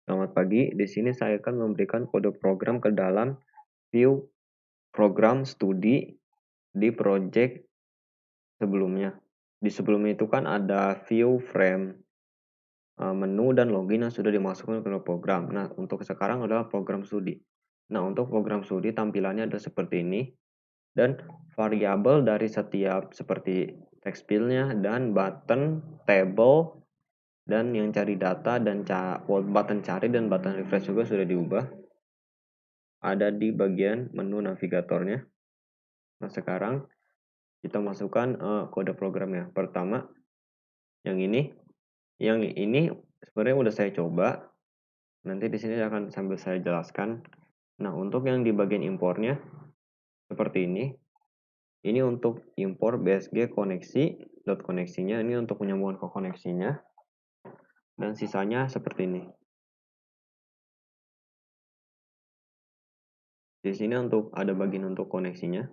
Selamat pagi, di sini saya akan memberikan kode program ke dalam view program studi di project sebelumnya. Di sebelumnya itu kan ada view frame, menu dan login yang sudah dimasukkan ke dalam program. Nah, untuk sekarang adalah program studi. Nah, untuk program studi tampilannya ada seperti ini dan variabel dari setiap seperti text field-nya dan button, table, dan yang cari data dan button cari dan button refresh juga sudah diubah. Ada di bagian menu navigatornya. Nah, sekarang kita masukkan kode programnya. Pertama, yang ini. Yang ini sebenarnya udah saya coba. Nanti di sini akan sambil saya jelaskan. Nah, untuk yang di bagian impornya seperti ini. Ini untuk impor BSG koneksi, dot koneksinya. Ini untuk menyambungkan ke koneksinya. Dan sisanya seperti ini. Di sini ada bagian untuk koneksinya.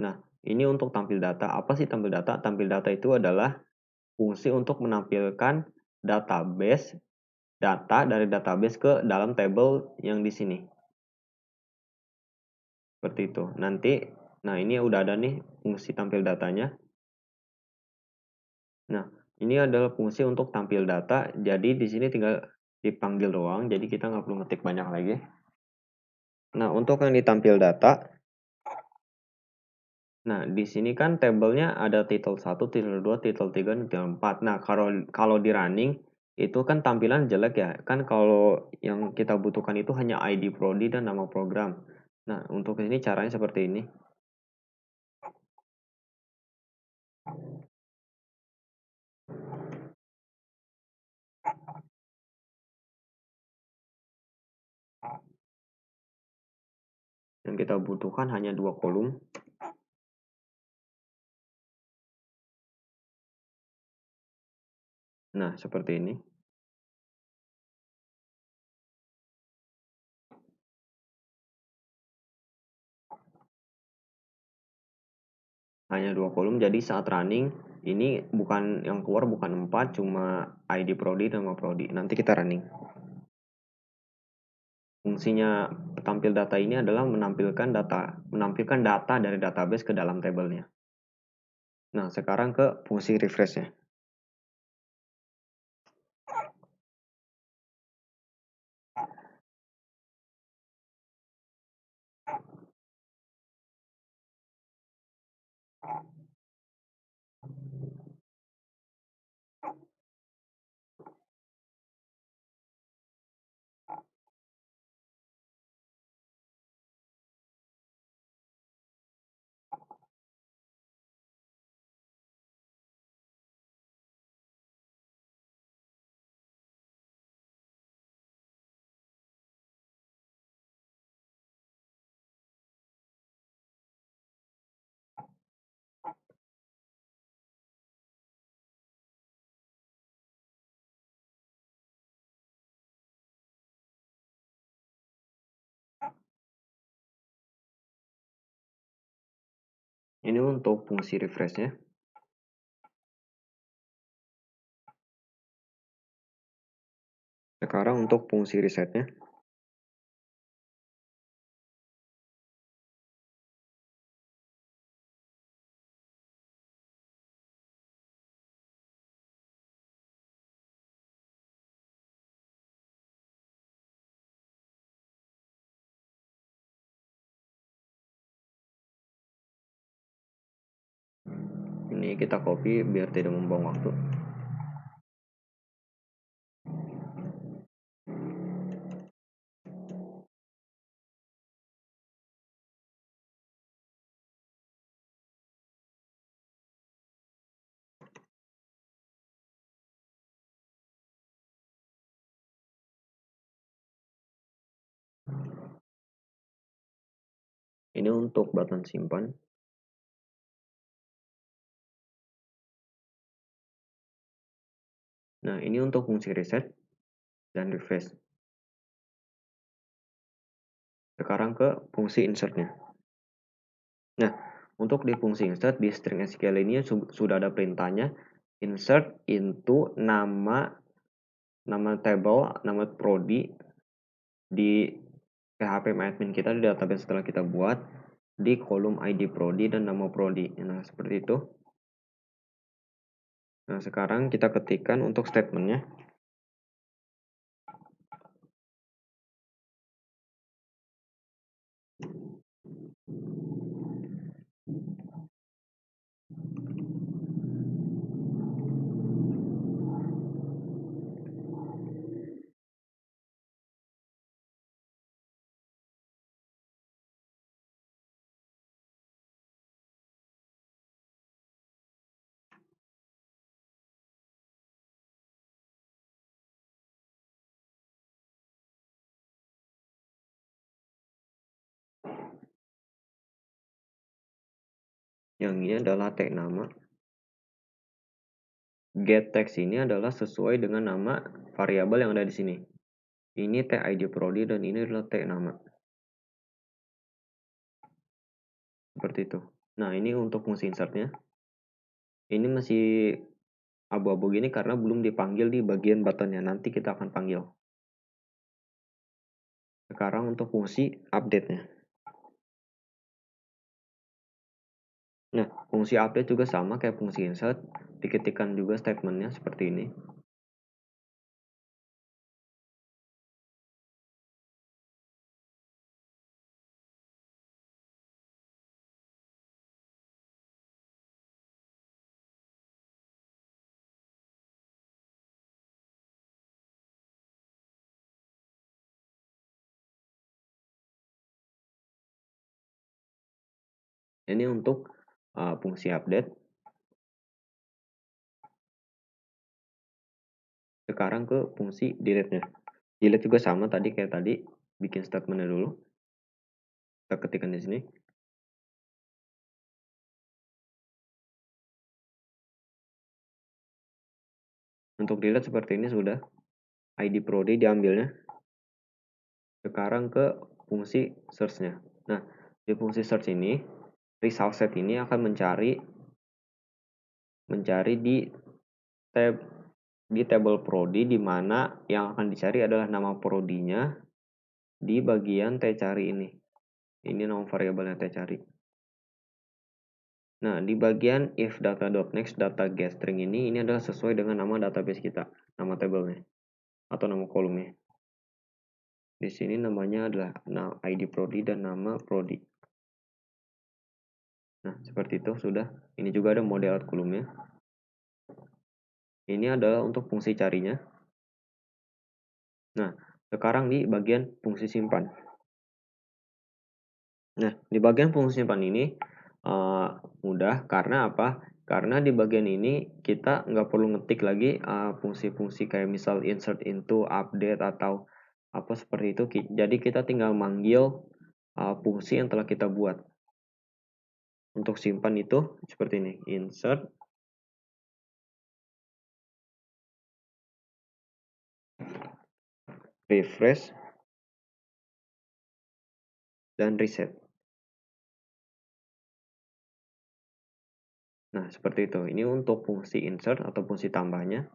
Nah, ini untuk tampil data. Apa sih tampil data? Tampil data itu adalah fungsi untuk menampilkan data dari database ke dalam table yang di sini. Seperti itu. Nah ini udah ada nih fungsi tampil datanya. Nah, ini adalah fungsi untuk tampil data. Jadi di sini tinggal dipanggil doang. Jadi kita nggak perlu ngetik banyak lagi. Nah, untuk yang ditampil data. Nah, di sini kan tabelnya ada title 1, title 2, title 3, dan title 4. Nah, kalau di running itu kan tampilan jelek ya. Kan kalau yang kita butuhkan itu hanya ID prodi dan nama program. Nah, untuk ini caranya seperti ini. Yang kita butuhkan hanya 2 kolom. Nah, seperti ini. Hanya 2 kolom, jadi saat running, ini bukan yang keluar bukan 4, cuma ID prodi dan nama prodi. Nanti kita running. Fungsinya tampil data ini adalah menampilkan data dari database ke dalam tabelnya. Nah, sekarang ke fungsi refresh-nya. Ini untuk fungsi refresh-nya. Sekarang untuk fungsi reset-nya. Ini kita copy biar tidak membuang waktu. Ini untuk button simpan. Nah, ini untuk fungsi reset dan refresh. Sekarang ke fungsi insert-nya. Nah, untuk di fungsi insert di string SQL ini sudah ada perintahnya insert into nama nama table, nama prodi di PHP MyAdmin kita di database setelah kita buat di kolom ID prodi dan nama prodi. Nah, seperti itu. Nah, sekarang kita ketikkan untuk statementnya. Yang ini adalah tag nama. Get text ini adalah sesuai dengan nama variabel yang ada di sini. Ini tag ID prodi dan ini adalah tag nama. Seperti itu. Nah, ini untuk fungsi insertnya. Ini masih abu-abu gini karena belum dipanggil di bagian buttonnya. Nanti kita akan panggil. Sekarang untuk fungsi update-nya. Nah, fungsi update juga sama kayak fungsi insert. Diketikkan juga statementnya seperti ini. Ini untuk fungsi update. Sekarang ke fungsi delete-nya. Delete juga sama tadi kayak tadi. Bikin statementnya dulu. Kita ketikkan di sini. Untuk delete seperti ini sudah. ID prodi diambilnya. Sekarang ke fungsi search-nya. Nah, di fungsi search ini, result set ini akan mencari di table prodi, di mana yang akan dicari adalah nama prodinya di bagian T cari ini. Ini nama variabelnya T cari. Nah, di bagian if data.next data getString ini adalah sesuai dengan nama database kita, nama tabelnya atau nama kolomnya. Di sini namanya adalah ID prodi dan nama prodi. Nah, seperti itu sudah. Ini juga ada model out kolomnya. Ini adalah untuk fungsi carinya. Nah, sekarang di bagian fungsi simpan. Nah, di bagian fungsi simpan ini mudah karena apa? Karena di bagian ini kita nggak perlu ngetik lagi fungsi-fungsi kayak misal insert into, update, atau apa seperti itu. Jadi kita tinggal manggil fungsi yang telah kita buat. Untuk simpan itu seperti ini, insert, refresh, dan reset. Nah, seperti itu. Ini untuk fungsi insert atau fungsi tambahnya.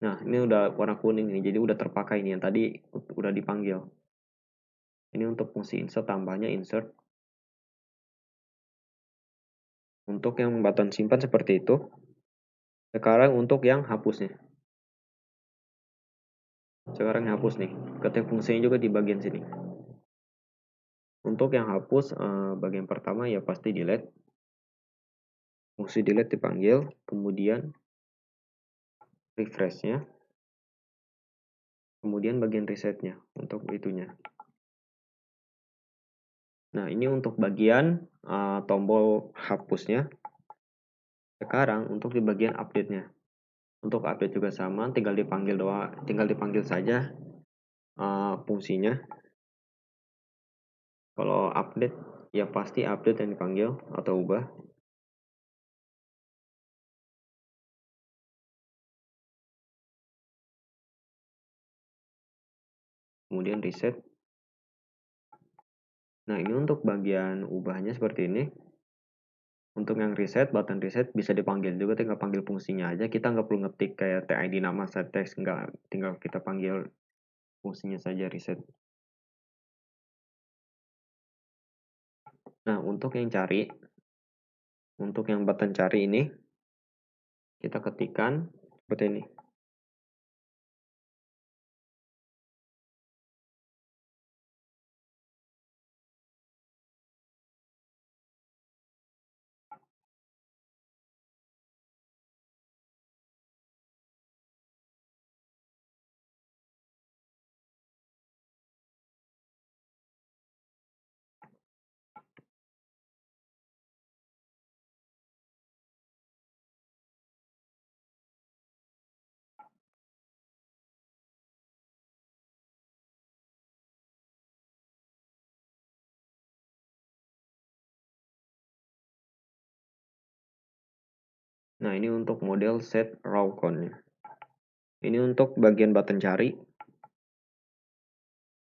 Nah, ini udah warna kuning nih, jadi udah terpakai nih yang tadi udah dipanggil. Ini untuk fungsi insert tambahnya insert. Untuk yang button simpan seperti itu. Sekarang untuk yang hapusnya. Sekarang yang hapus nih. Ketik fungsinya juga di bagian sini. Untuk yang hapus bagian pertama ya pasti delete. Fungsi delete dipanggil, kemudian refresh-nya. Kemudian bagian resetnya untuk itunya. Nah, ini untuk bagian tombol hapusnya. Sekarang untuk di bagian update-nya. Untuk update juga sama, tinggal dipanggil saja fungsinya. Kalau update ya pasti update yang dipanggil atau ubah. Kemudian reset. Nah, ini untuk bagian ubahnya seperti ini. Untuk yang reset, button reset bisa dipanggil juga, tinggal panggil fungsinya aja. Kita nggak perlu ngetik kayak TID nama set text, nggak, tinggal kita panggil fungsinya saja reset. Nah, untuk yang button cari ini, kita ketikkan seperti ini. Nah, ini untuk model set raw count-nya. Ini untuk bagian button cari.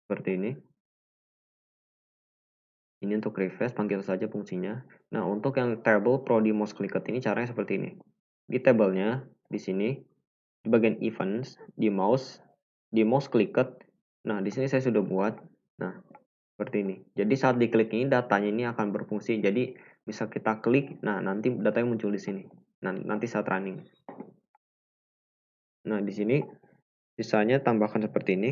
Seperti ini. Ini untuk refresh, panggil saja fungsinya. Nah, untuk yang table prodi mouse clicked ini caranya seperti ini. Di tabelnya, di sini, di bagian events, di mouse clicked. Nah, di sini saya sudah buat. Nah, seperti ini. Jadi saat diklik ini, datanya ini akan berfungsi. Jadi, bisa kita klik, nah nanti datanya muncul di sini. Nah, nanti saat running. Nah, di sini sisanya tambahkan seperti ini.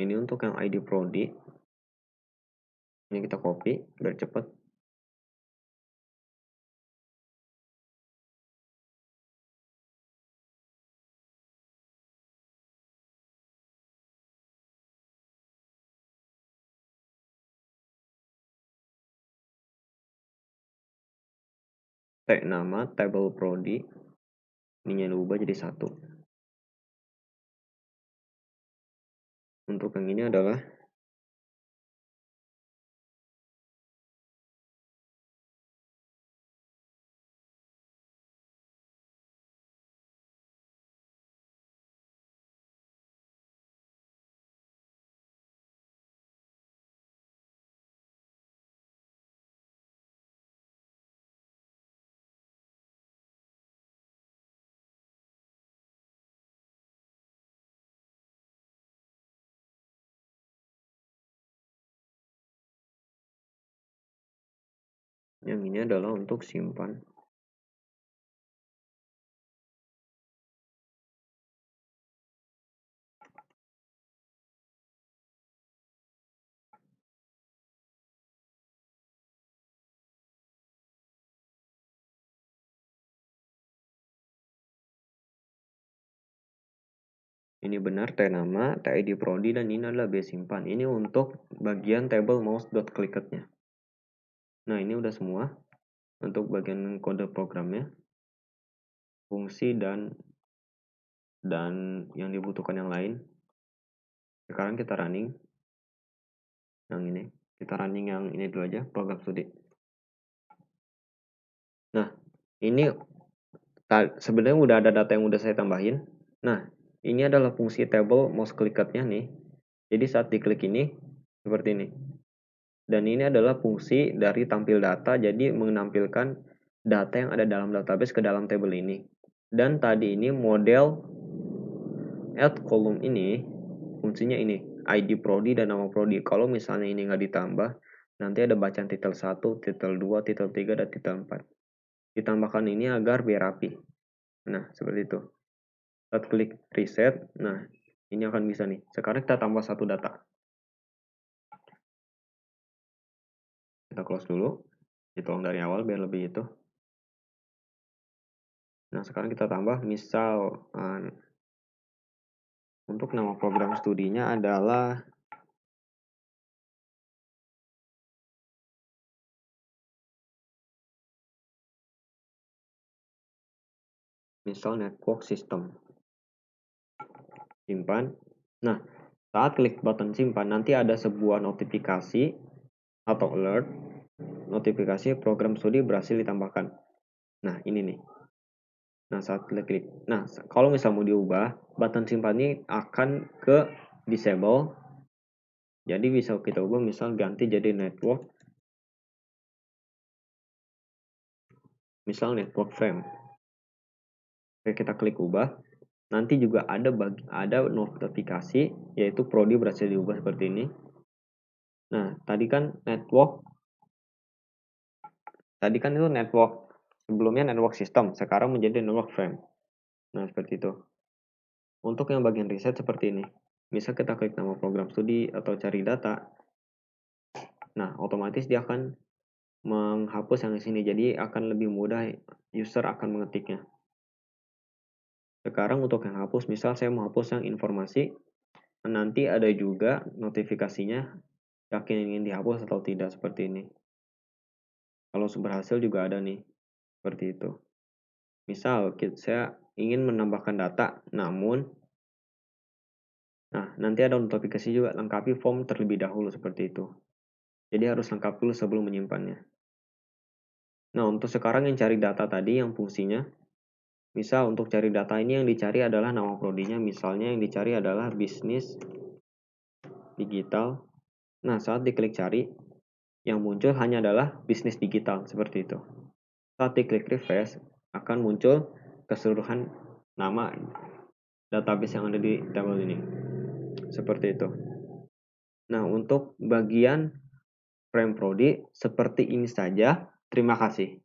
Ini untuk yang ID prodi. Ini kita copy biar cepat. Tag nama table prodi. Ininya diubah jadi 1. Untuk yang ini adalah yang ini adalah untuk simpan. Ini benar T nama, TID prodi, dan ini adalah B simpan. Ini untuk bagian table mouse.clickednya. Nah, ini udah semua untuk bagian kode programnya, fungsi dan yang dibutuhkan yang lain. Sekarang kita running yang ini. Kita running yang ini dulu aja, program studi. Nah, ini sebenarnya udah ada data yang udah saya tambahin. Nah, ini adalah fungsi table mouse clickednya nih. Jadi saat diklik ini seperti ini. Dan ini adalah fungsi dari tampil data, jadi menampilkan data yang ada dalam database ke dalam table ini. Dan tadi ini model add column ini fungsinya ini, ID prodi dan nama prodi. Kalau misalnya ini nggak ditambah, nanti ada bacaan titel 1, titel 2, titel 3, dan titel 4. Ditambahkan ini agar biar rapi. Nah, seperti itu. Saat klik reset, nah ini akan bisa nih. Sekarang kita tambah satu data. Kita close dulu. Ditolong dari awal biar lebih itu. Nah, sekarang kita tambah misal untuk nama program studinya adalah misal network system. Simpan. Nah, saat klik button simpan, nanti ada sebuah notifikasi atau alert. Notifikasi program studi berhasil ditambahkan. Nah, ini nih. Nah, saat kita klik. Nah, kalau misal mau diubah, button simpan ini akan ke disable. Jadi bisa kita ubah, misal ganti jadi network. Misal network frame. Oke, kita klik ubah. Nanti juga ada notifikasi, yaitu prodi berhasil diubah seperti ini. Nah, tadi kan itu network, sebelumnya network system, sekarang menjadi network frame. Nah, seperti itu. Untuk yang bagian riset seperti ini. Misal kita klik nama program studi atau cari data. Nah, otomatis dia akan menghapus yang di sini. Jadi akan lebih mudah user akan mengetiknya. Sekarang untuk yang hapus, misal saya mau hapus yang informasi, nanti ada juga notifikasinya yakin ingin dihapus atau tidak seperti ini. Kalau berhasil juga ada nih, seperti itu. Misal saya ingin menambahkan data, namun nanti ada notifikasi juga, lengkapi form terlebih dahulu seperti itu. Jadi harus lengkap dulu sebelum menyimpannya. Nah, untuk sekarang yang cari data tadi, yang fungsinya, misal untuk cari data ini yang dicari adalah nama prodinya, misalnya yang dicari adalah bisnis digital. Nah, saat diklik cari, yang muncul hanya adalah bisnis digital, seperti itu. Saat diklik refresh, akan muncul keseluruhan nama database yang ada di tabel ini. Seperti itu. Nah, untuk bagian frame prodi seperti ini saja. Terima kasih.